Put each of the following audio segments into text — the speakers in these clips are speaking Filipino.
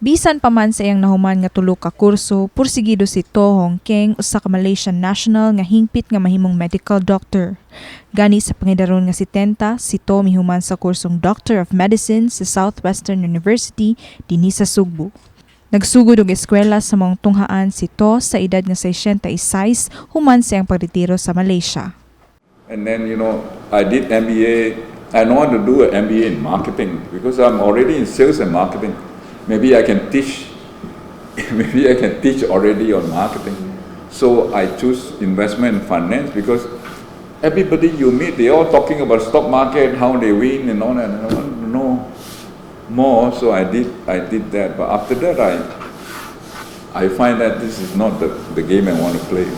Bisan pa man sa iyang nahuman nga tulo ka kurso, pursigido si To Hong Keng usa ka Malaysian national nga hingpit nga mahimong medical doctor. Gani sa pangedaron nga 70, si To mihuman sa kursong Doctor of Medicine sa Southwestern University dinhi sa Sugbo. Nagsugod og eskwela sa maong tunghaan si To sa edad nga 66 human sa iyang pagretiro sa Malaysia. And then, I did MBA. I know how to do an MBA in marketing because I'm already in sales and marketing. Maybe I can teach. Maybe I can teach already on marketing. So I choose investment and finance because everybody you meet, they all talking about stock market, how they win and all that. And I want to know more, so I did that. But after that, I find that this is not the game I want to play.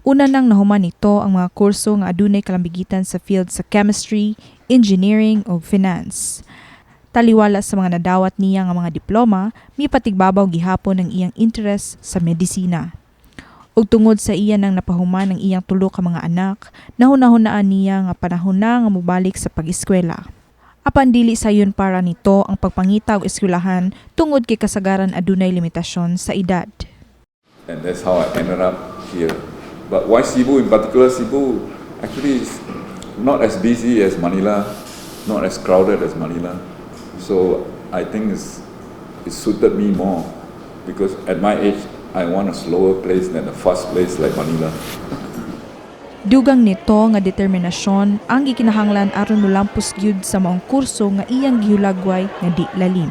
Una nang nahuman nito ang mga kurso nga adunay kalambigitan sa field sa chemistry, engineering o finance. Taliwala sa mga nadawat niya nga mga diploma, mipatigbabaw gihapon ang iyang interest sa medisina. Ug tungod sa iya nang napahuman ang iyang tulo ka mga anak, nahunahunaan niya nga panahon na nga mobalik sa pag-eskwela. Apan dili sayon para nito ang pagpangita og eskwelahan tungod kay kasagaran adunay limitasyon sa edad. And that's how I ended up here. But why Cebu in particular? Cebu actually is not as busy as Manila, not as crowded as Manila. So I think it suited me more because at my age, I want a slower place than a fast place like Manila. Dugang nito nga determinasyon ang gikinahanglan aron molampos gyud sa maong kurso nga iyang gihulagway nga di lalim.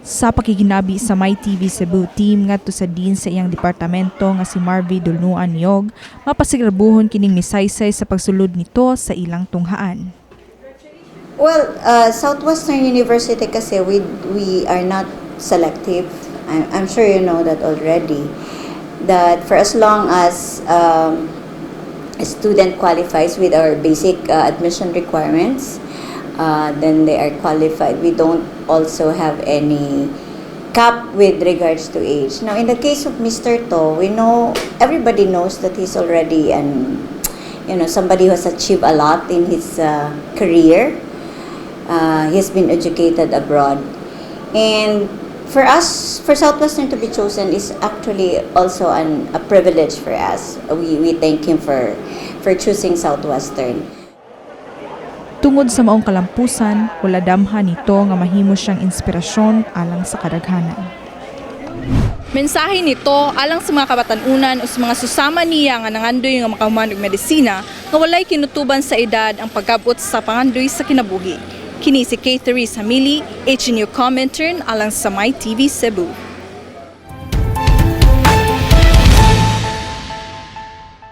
Sa pakiginabi sa MyTV Cebu team ngadto sa dean sa iyang departamento nga si Marvy Dulnuan Niyog, mapasigrabuhon kining misaysay sa pagsulod nito sa ilang tunghaan. Well, Southwestern University kasi we are not selective. I'm sure you know that already. That for as long as a student qualifies with our basic admission requirements, then they are qualified. We don't also have any cap with regards to age. Now, in the case of Mr. To, we know, everybody knows that he's already somebody who has achieved a lot in his career. He's been educated abroad. And for us, for Southwestern to be chosen is actually also a privilege for us. We thank him for choosing Southwestern. Tungod sa maong kalampusan, wala damhan nito nga mahimo siyang inspirasyon alang sa kadaghanan. Mensahe nito alang sa mga kabatanunan o sa mga susama niya nga nangandoy nga makahuman og medisina nga walay kinutuban sa edad ang pag-abot sa pangandoy sa kinabuhi. Kini si Kate Theresse Hamili, HNU Comm Intern alang sa MyTV Cebu.